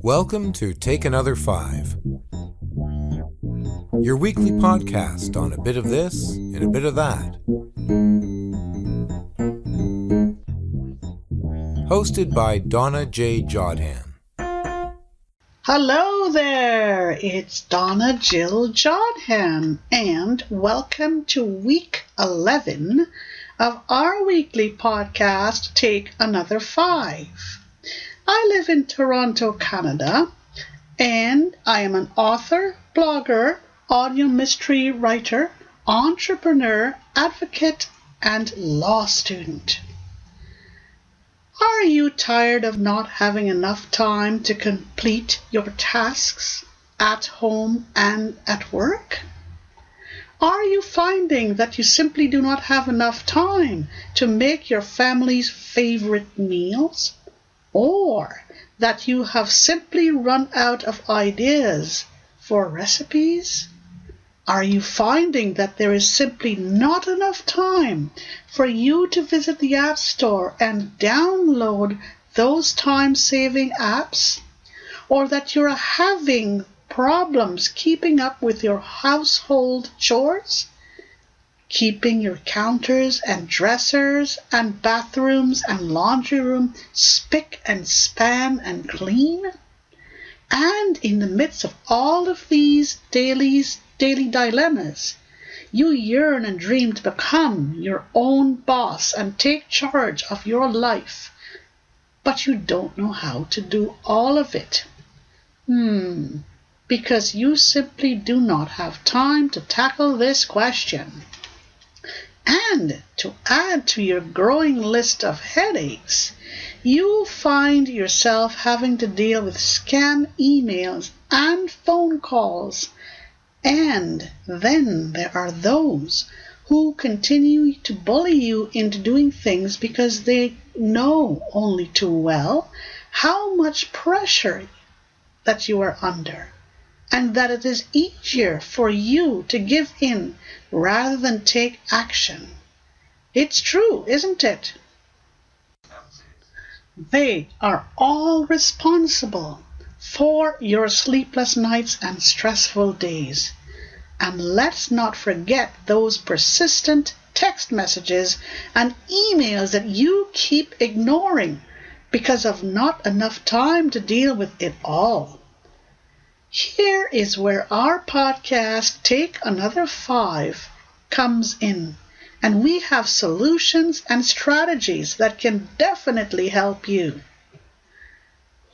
Welcome to TakeAnother5, your weekly podcast on a bit of this and a bit of that. Hosted by Donna Jodhan. Hello there, it's Donna Jodhan, and welcome to week 11 of our weekly podcast, Take Another 5. I live in Toronto, Canada, and I am an author, blogger, audio mystery writer, entrepreneur, advocate, and law student. Are you tired of not having enough time to complete your tasks at home and at work? Are you finding that you simply do not have enough time to make your family's favorite meals? Or that you have simply run out of ideas for recipes? Are you finding that there is simply not enough time for you to visit the App Store and download those time-saving apps? Or that you're having problems keeping up with your household chores? Keeping your counters and dressers and bathrooms and laundry room spick and span and clean? And in the midst of all of these daily dilemmas, you yearn and dream to become your own boss and take charge of your life, but you don't know how to do all of it. Because you simply do not have time to tackle this question. And to add to your growing list of headaches, you find yourself having to deal with scam emails and phone calls. And then there are those who continue to bully you into doing things because they know only too well how much pressure that you are under, and that it is easier for you to give in rather than take action. It's true, isn't it? They are all responsible for your sleepless nights and stressful days. And let's not forget those persistent text messages and emails that you keep ignoring because of not enough time to deal with it all. Here is where our podcast, Take Another 5, comes in, and we have solutions and strategies that can definitely help you.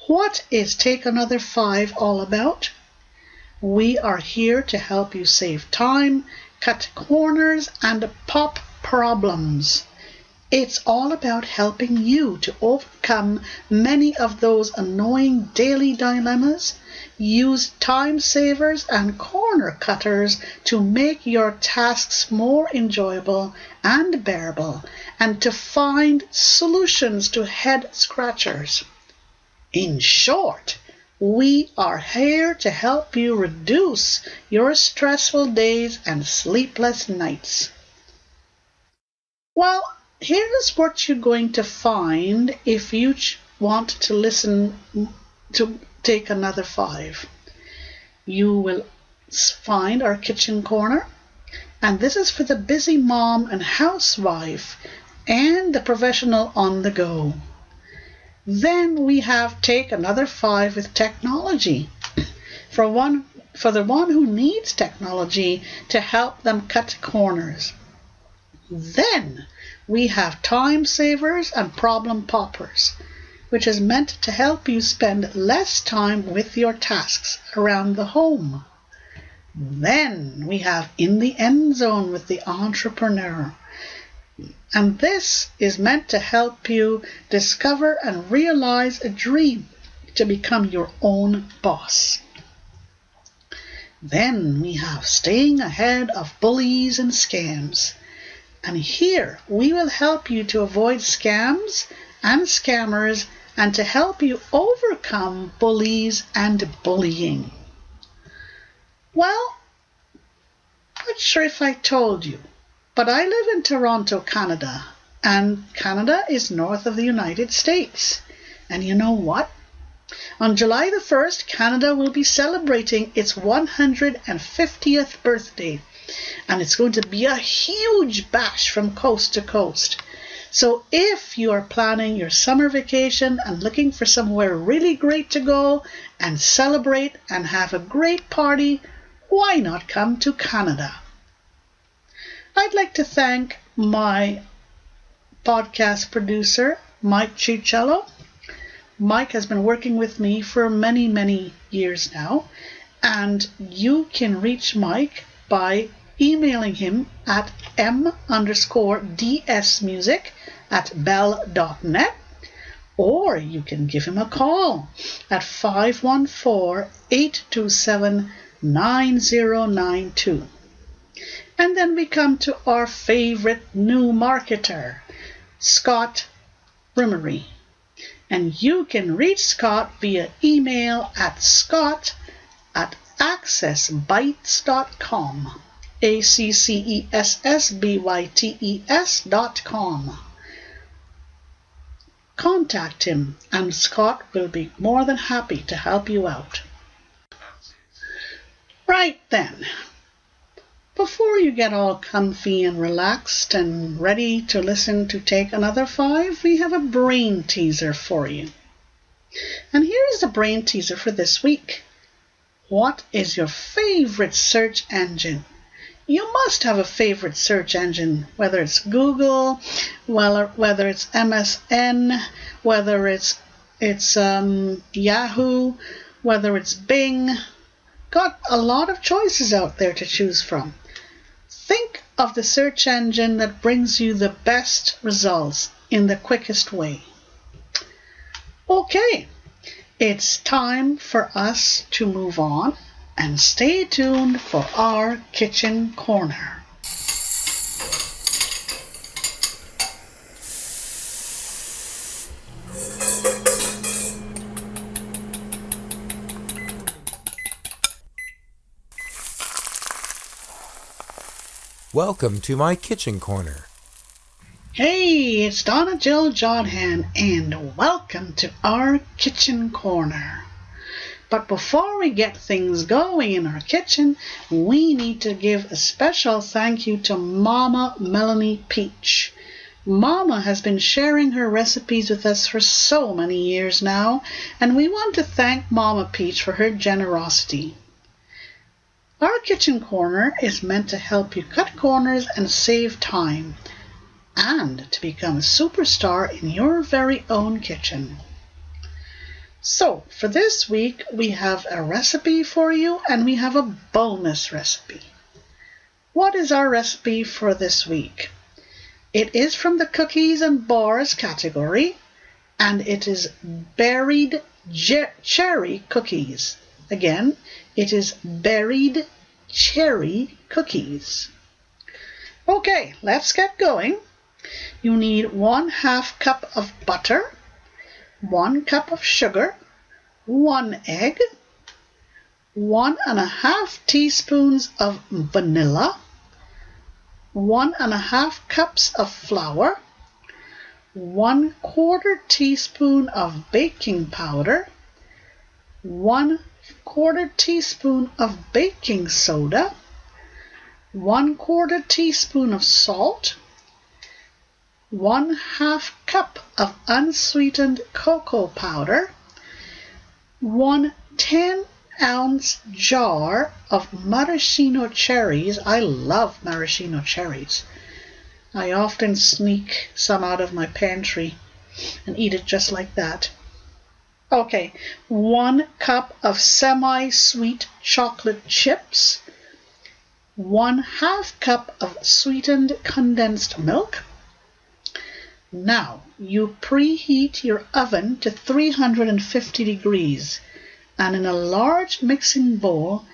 What is Take Another 5 all about? We are here to help you save time, cut corners, and pop problems. It's all about helping you to overcome many of those annoying daily dilemmas, use time savers and corner cutters to make your tasks more enjoyable and bearable, and to find solutions to head scratchers. In short, we are here to help you reduce your stressful days and sleepless nights. Well, here's what you're going to find if you want to listen to Take Another 5. You will find our kitchen corner, and this is for the busy mom and housewife and the professional on the go. Then we have Take Another 5 with technology, for the one who needs technology to help them cut corners. Then we have Time Savers and Problem Poppers, which is meant to help you spend less time with your tasks around the home. Then we have In the End Zone with the Entrepreneur. And this is meant to help you discover and realize a dream to become your own boss. Then we have Staying Ahead of Bullies and Scams. And here we will help you to avoid scams and scammers and to help you overcome bullies and bullying. Well, I'm not sure if I told you, but I live in Toronto, Canada, and Canada is north of the United States. And you know what? On July the 1st, Canada will be celebrating its 150th birthday. And it's going to be a huge bash from coast to coast. So if you are planning your summer vacation and looking for somewhere really great to go and celebrate and have a great party, why not come to Canada? I'd like to thank my podcast producer, Mike Ciuccello. Mike has been working with me for many, many years now, and you can reach Mike by emailing him at m_dsmusic@bell.net, or you can give him a call at 514-827-9092. And then we come to our favorite new marketer, Scott Rimmery. And you can reach Scott via email at scott@accessbytes.com. accessbytes.com. Contact him and Scott will be more than happy to help you out. Right then, before you get all comfy and relaxed and ready to listen to Take Another 5, we have a brain teaser for you. And here's the brain teaser for this week. What is your favorite search engine? You must have a favorite search engine, whether it's Google, whether it's MSN, whether it's Yahoo, whether it's Bing. Got a lot of choices out there to choose from. Think of the search engine that brings you the best results in the quickest way. Okay, it's time for us to move on. And stay tuned for our kitchen corner. Welcome to my kitchen corner. Hey, it's Donna Jodhan, and welcome to our kitchen corner. But before we get things going in our kitchen, we need to give a special thank you to Mama Melanie Peach. Mama has been sharing her recipes with us for so many years now, and we want to thank Mama Peach for her generosity. Our kitchen corner is meant to help you cut corners and save time, and to become a superstar in your very own kitchen. So, for this week, we have a recipe for you, and we have a bonus recipe. What is our recipe for this week? It is from the cookies and bars category, and it is berried cherry cookies. Again, it is berried cherry cookies. Okay, let's get going. You need 1/2 cup of butter, 1 cup of sugar, 1 egg, 1½ teaspoons of vanilla, 1½ cups of flour, 1/4 teaspoon of baking powder, 1/4 teaspoon of baking soda, 1/4 teaspoon of salt, 1/2 cup of unsweetened cocoa powder, 1 10-ounce jar of maraschino cherries. I love maraschino cherries. I often sneak some out of my pantry and eat it just like that. Okay, 1 cup of semi-sweet chocolate chips, 1/2 cup of sweetened condensed milk. Now, you preheat your oven to 350 degrees, and in a large mixing bowl,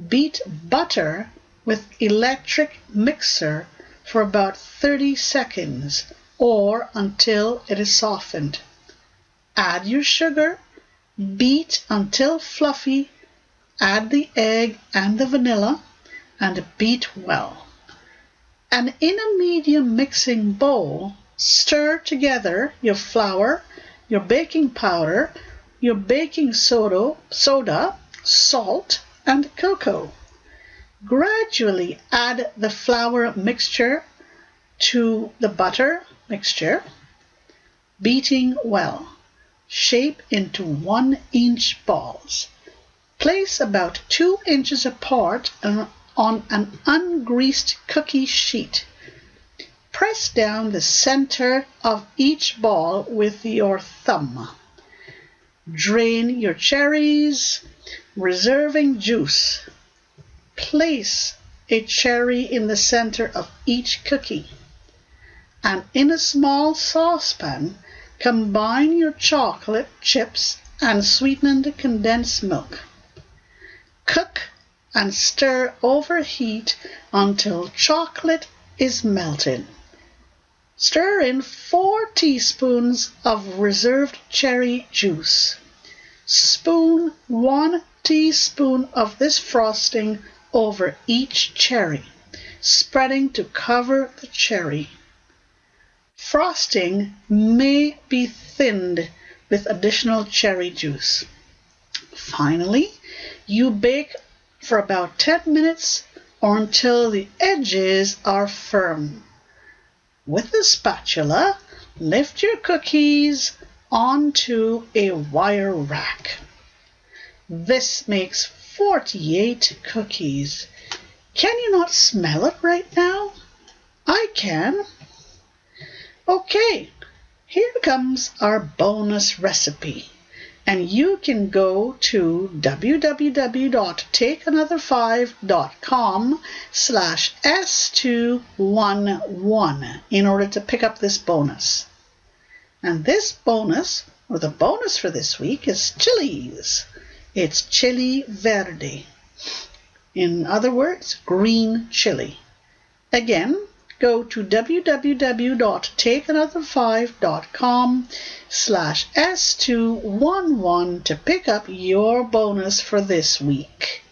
beat butter with electric mixer for about 30 seconds, or until it is softened. Add your sugar, beat until fluffy, add the egg and the vanilla, and beat well. And in a medium mixing bowl, stir together your flour, your baking powder, your baking soda, salt, and cocoa. Gradually add the flour mixture to the butter mixture, beating well. Shape into 1-inch balls. Place about 2 inches apart on an ungreased cookie sheet. Press down the center of each ball with your thumb. Drain your cherries, reserving juice. Place a cherry in the center of each cookie. And in a small saucepan, combine your chocolate chips and sweetened condensed milk. Cook and stir over heat until chocolate is melted. Stir in 4 teaspoons of reserved cherry juice. Spoon 1 teaspoon of this frosting over each cherry, spreading to cover the cherry. Frosting may be thinned with additional cherry juice. Finally, you bake for about 10 minutes or until the edges are firm. With a spatula, lift your cookies onto a wire rack. This makes 48 cookies. Can you not smell it right now? I can. Okay, here comes our bonus recipe. And you can go to www.takeanother5.com/S211 in order to pick up this bonus. And this bonus, or the bonus for this week, is chilies. It's chili verde. In other words, green chili. Again, go to www.takeanother5.com/S211 to pick up your bonus for this week.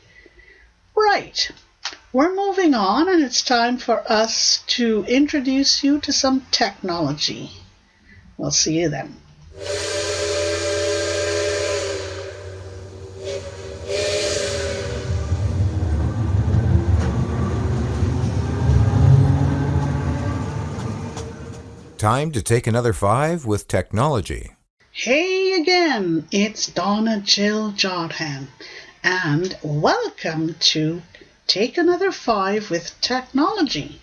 Right, we're moving on, and it's time for us to introduce you to some technology. We'll see you then. Time to take another 5 with technology. Hey again, it's Donna Jodhan, and welcome to Take Another 5 with Technology.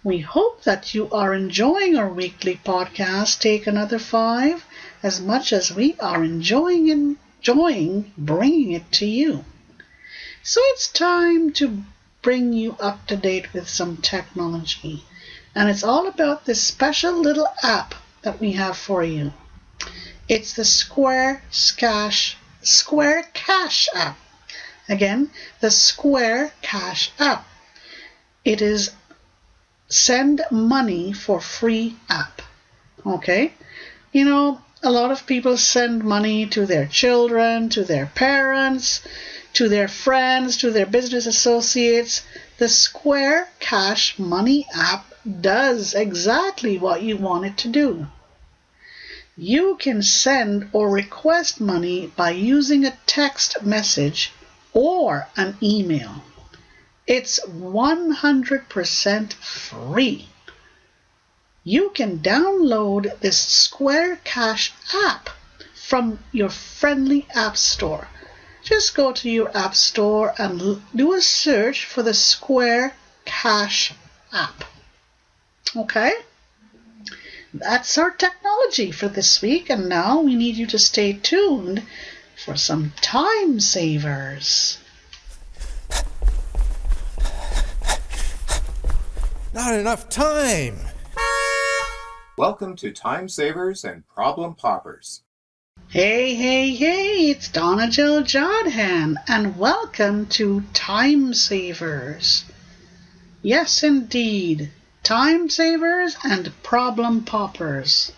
We hope that you are enjoying our weekly podcast, Take Another 5, as much as we are enjoying bringing it to you. So it's time to bring you up to date with some technology. And it's all about this special little app that we have for you. It's the Square Cash app. Again, the Square Cash app. It is send money for free app. Okay? You know, a lot of people send money to their children, to their parents, to their friends, to their business associates. The Square Cash Money app does exactly what you want it to do. You can send or request money by using a text message or an email. It's 100% free. You can download this Square Cash app from your friendly app store. Just go to your app store and do a search for the Square Cash app. Okay? That's our technology for this week, and now we need you to stay tuned for some time savers. Not enough time! Welcome to Time Savers and Problem Poppers. Hey, it's Donna Jodhan, and welcome to Time Savers. Yes, indeed, Time Savers and Problem Poppers.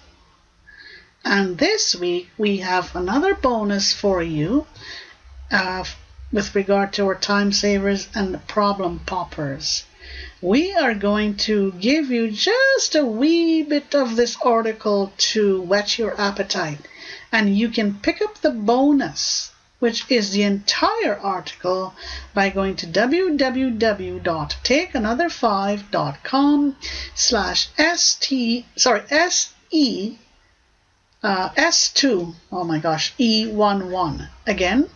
And this week we have another bonus for you with regard to our Time Savers and Problem Poppers. We are going to give you just a wee bit of this article to whet your appetite. And you can pick up the bonus, which is the entire article, by going to www.takeanother5.com/S2, oh my gosh, E11. Again,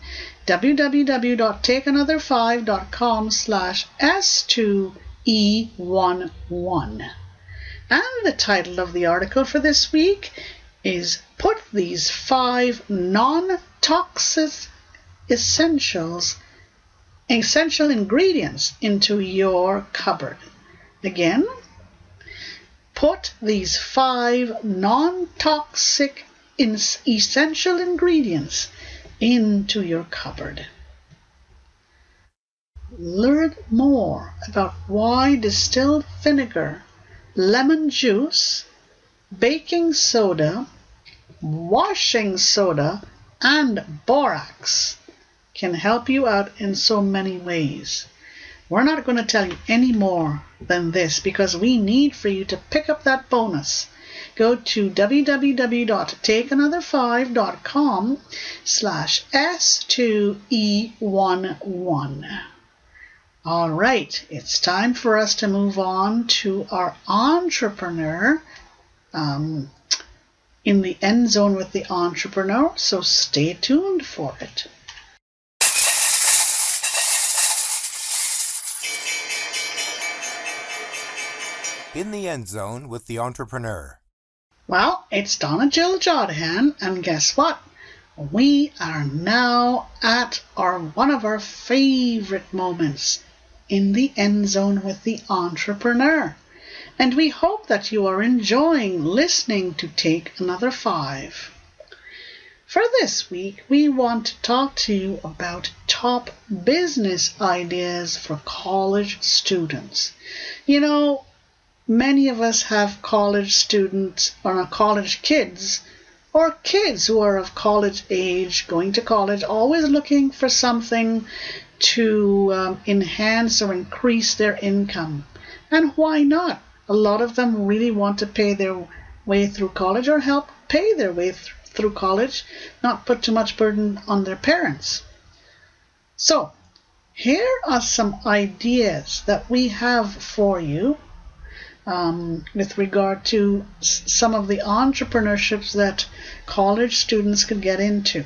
www.takeanother5.com/S2E11. And the title of the article for this week is Put These 5 Non-Toxic Essential Ingredients into Your Cupboard. Again, put these 5 non-toxic essential ingredients into your cupboard. Learn more about why distilled vinegar, lemon juice, baking soda, washing soda, and borax can help you out in so many ways. We're not going to tell you any more than this because we need for you to pick up that bonus. Go to www.takeanother5.com/S2E11. All right, it's time for us to move on to our entrepreneur in the end zone with the entrepreneur, so stay tuned for it. In the end zone with the entrepreneur. Well, it's Donna Jodhan, and guess what? We are now at one of our favorite moments in the end zone with the entrepreneur. And we hope that you are enjoying listening to Take Another 5. For this week, we want to talk to you about top business ideas for college students. You know, many of us have college students or college kids or kids who are of college age, going to college, always looking for something to enhance or increase their income. And why not? A lot of them really want to pay their way through college or help pay their way through college, not put too much burden on their parents. So, here are some ideas that we have for you with regard to some of the entrepreneurships that college students could get into.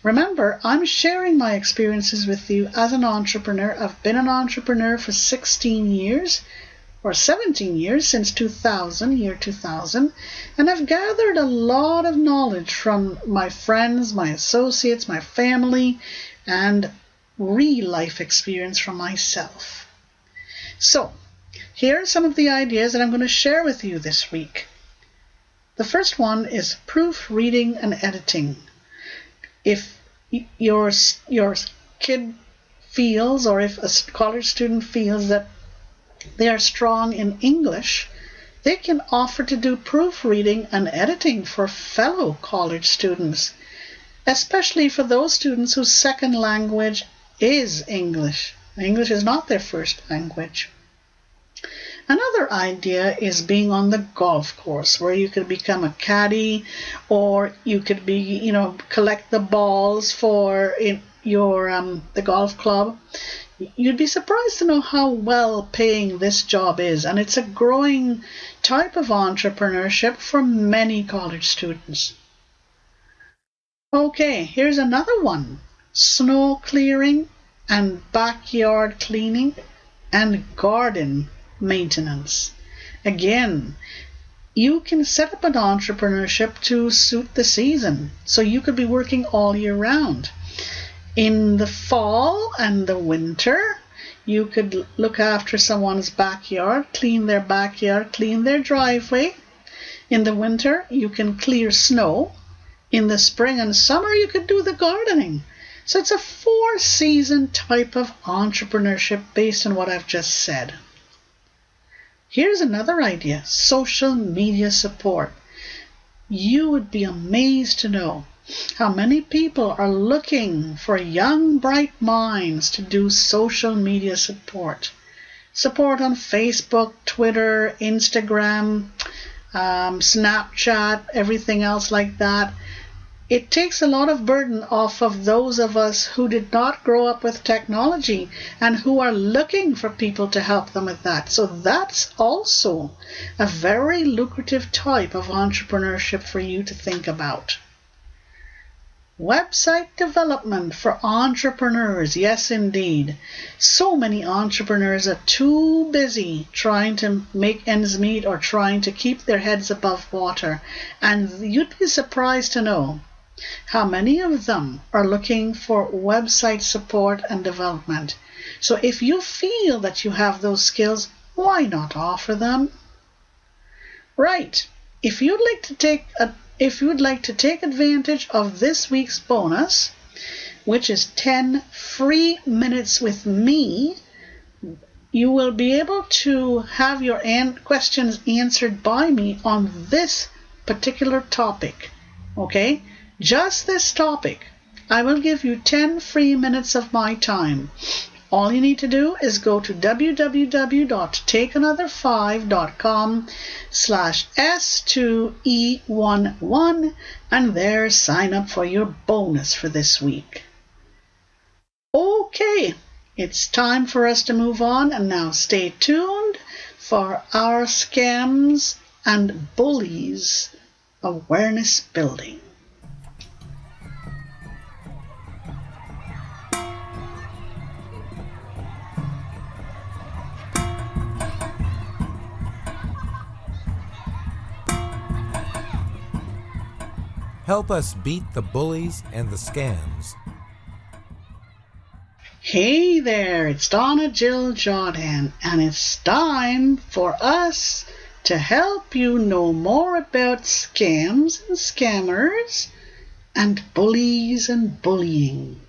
Remember, I'm sharing my experiences with you as an entrepreneur. I've been an entrepreneur for 16 years, or 17 years, since 2000, and I've gathered a lot of knowledge from my friends, my associates, my family, and real life experience from myself. So, here are some of the ideas that I'm going to share with you this week. The first one is proofreading and editing. If your kid feels, or if a college student feels that they are strong in English, they can offer to do proofreading and editing for fellow college students, especially for those students whose second language is English. English is not their first language. Another idea is being on the golf course, where you could become a caddy, or you could be, collect the balls for the golf club. You'd be surprised to know how well paying this job is, and it's a growing type of entrepreneurship for many college students. Okay, here's another one. Snow clearing and backyard cleaning and garden maintenance. Again, you can set up an entrepreneurship to suit the season, so you could be working all year round. In the fall and the winter, you could look after someone's backyard, clean their driveway. In the winter, you can clear snow. In the spring and summer, you could do the gardening. So it's a 4-season type of entrepreneurship based on what I've just said. Here's another idea, social media support. You would be amazed to know how many people are looking for young, bright minds to do social media support. Support on Facebook, Twitter, Instagram, Snapchat, everything else like that. It takes a lot of burden off of those of us who did not grow up with technology and who are looking for people to help them with that. So that's also a very lucrative type of entrepreneurship for you to think about. Website development for entrepreneurs. Yes, indeed. So many entrepreneurs are too busy trying to make ends meet or trying to keep their heads above water. And you'd be surprised to know how many of them are looking for website support and development. So if you feel that you have those skills, why not offer them? Right. If you'd like to take advantage of this week's bonus, which is 10 free minutes with me, you will be able to have your questions answered by me on this particular topic. Okay? Just this topic. I will give you 10 free minutes of my time. All you need to do is go to www.takeanother5.com/S2E11 and there sign up for your bonus for this week. Okay, it's time for us to move on, and now stay tuned for our scams and bullies awareness building. Help us beat the bullies and the scams. Hey there, it's Donna Jodhan, and it's time for us to help you know more about scams and scammers and bullies and bullying.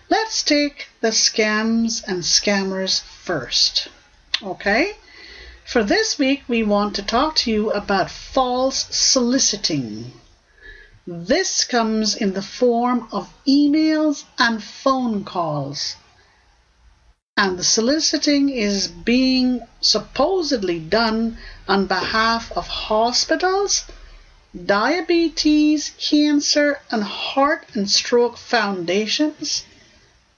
Let's take the scams and scammers first, okay? For this week, we want to talk to you about false soliciting. This comes in the form of emails and phone calls. And the soliciting is being supposedly done on behalf of hospitals, diabetes, cancer, and heart and stroke foundations,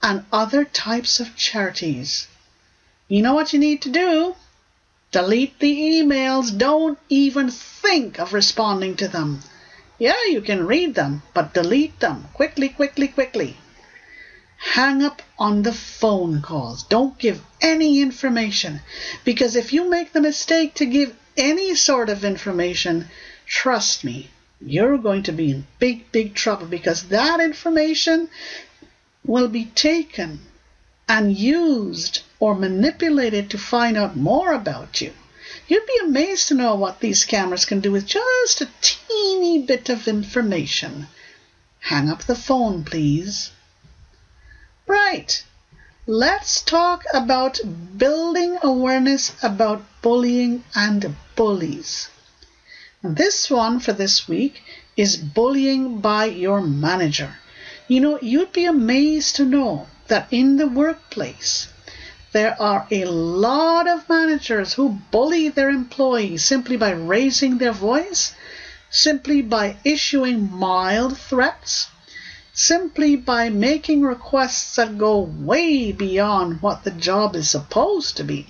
and other types of charities. You know what you need to do? Delete the emails. Don't even think of responding to them. Yeah, you can read them, but delete them quickly. Hang up on the phone calls. Don't give any information, because if you make the mistake to give any sort of information, trust me, you're going to be in big trouble, because that information will be taken and used or manipulated to find out more about you. You'd be amazed to know what these scammers can do with just a teeny bit of information. Hang up the phone, please. Right. Let's talk about building awareness about bullying and bullies. And this one for this week is bullying by your manager. You know, you'd be amazed to know that in the workplace, there are a lot of managers who bully their employees simply by raising their voice, simply by issuing mild threats, simply by making requests that go way beyond what the job is supposed to be.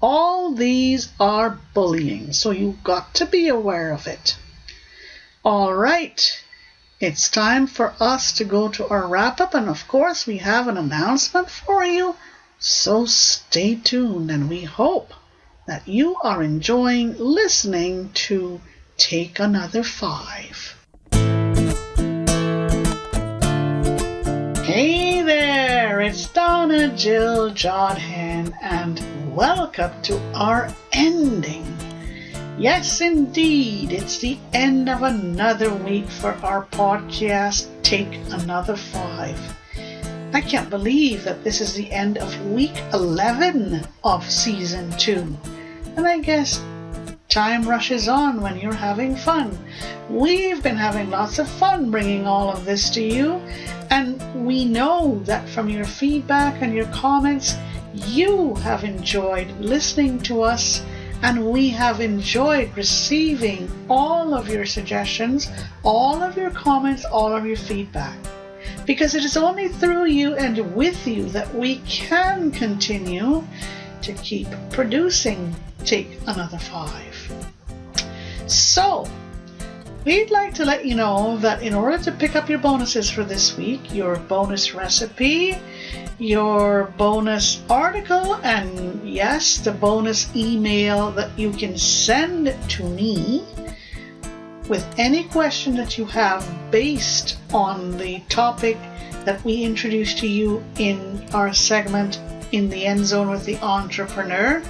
All these are bullying, so you've got to be aware of it. All right, it's time for us to go to our wrap-up, and of course we have an announcement for you. So stay tuned, and we hope that you are enjoying listening to Take Another 5. Hey there, it's Donna Jodhan, and welcome to our ending. Yes, indeed, it's the end of another week for our podcast, Take Another 5. I can't believe that this is the end of week 11 of season 2. And I guess time rushes on when you're having fun. We've been having lots of fun bringing all of this to you. And we know that from your feedback and your comments, you have enjoyed listening to us and we have enjoyed receiving all of your suggestions, all of your comments, all of your feedback. Because it is only through you and with you that we can continue to keep producing Take Another 5. So, we'd like to let you know that in order to pick up your bonuses for this week, your bonus recipe, your bonus article, and yes, the bonus email that you can send to me with any question that you have based on the topic that we introduced to you in our segment In the End Zone with the Entrepreneur,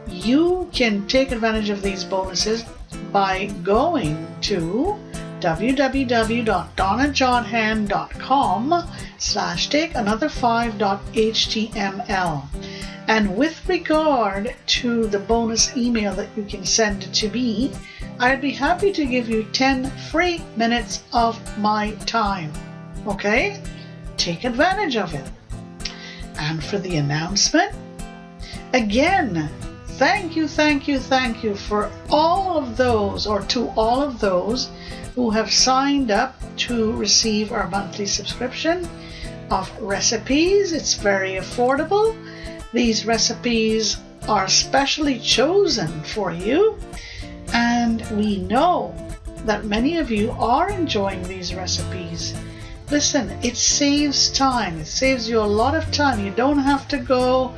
you can take advantage of these bonuses by going to www.donnajodhan.com/takeanother5.html. And with regard to the bonus email that you can send to me, I'd be happy to give you 10 free minutes of my time. Okay? Take advantage of it. And for the announcement, again, thank you for all of those, or to all of those who have signed up to receive our monthly subscription of recipes. It's very affordable. These recipes are specially chosen for you, and we know that many of you are enjoying these recipes. Listen, it saves time. It saves you a lot of time. You don't have to go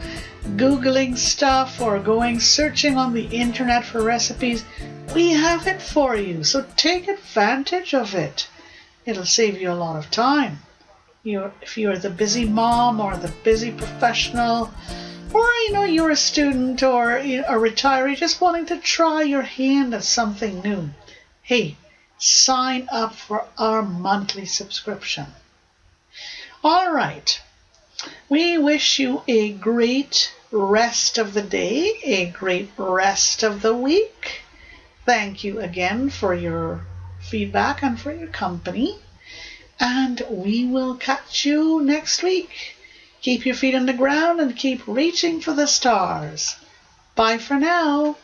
Googling stuff or going searching on the internet for recipes. We have it for you, so take advantage of it. It'll save you a lot of time. If you're the busy mom or the busy professional, or you're a student or a retiree just wanting to try your hand at something new, hey, sign up for our monthly subscription. All right. We wish you a great rest of the day, a great rest of the week. Thank you again for your feedback and for your company. And we will catch you next week. Keep your feet on the ground and keep reaching for the stars. Bye for now.